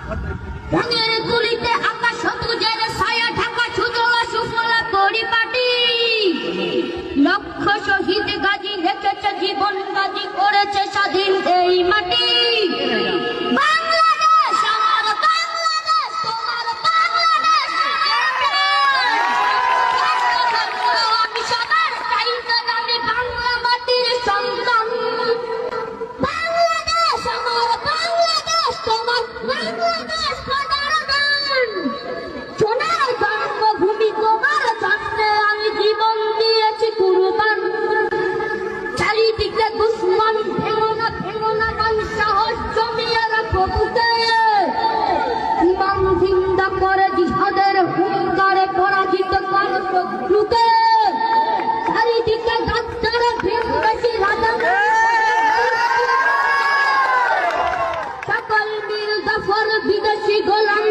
রঙের তুলিতে আকাশ সবুজের ছায়া ঢাকা সুজলা সুফলা পরিপাটি। লক্ষ শহীদ গাজী রেখেছে জীবন গাজী করেছে স্বাধীন এই মাটি। বাংলাদেশ আমার বাংলাদেশ, তোমার বাংলাদেশ আমি সবার চাইতে আমি বাংলা মাটির সন্তান। বাংলাদেশ আমার বাংলাদেশ, তোমার বাংলাদেশ সোনার জন্মভূমি, তোমার জন্মে আমি জীবন দিয়েছি কুরবান। চারিদিকে দুশ্মন, ভেঙো না গান সাহস জমিয়ে রাখো বুকে। ইমান জিন্দা করে জিহাদের হুঙ্কারে পরাজিত কর শত্রুকে। চারিদিকে গাদ্দারে ভিনদেশি রাজা সকল মিল দফর বিদেশি গোলাম